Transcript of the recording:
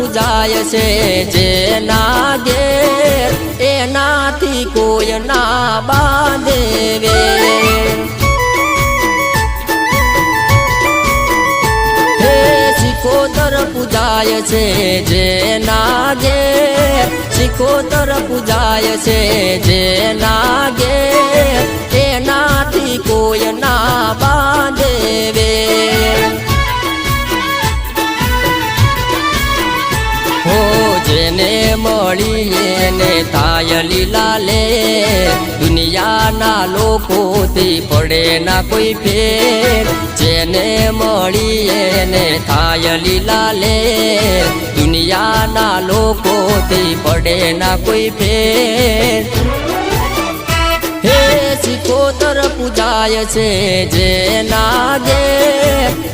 પૂજાય છે જેના ઘેર એનાથી કોઈ ના બાંધે વેર હે શિકોતર પૂજાય છે જેના ઘેર શિકોતર પૂજાય છે જેના ઘેર એનાથી કોઈ ના બાંધે વેર હો જેને મળીએ ને થાય લીલા લે દુનિયાના લોકોથી પડે ના કોઈ ફેર જેને મળીએ ને થાય લીલા લે દુનિયાના લોકોથી પડે ના કોઈ ફેર હે શિકોતર પૂજાય છે જેના ઘેર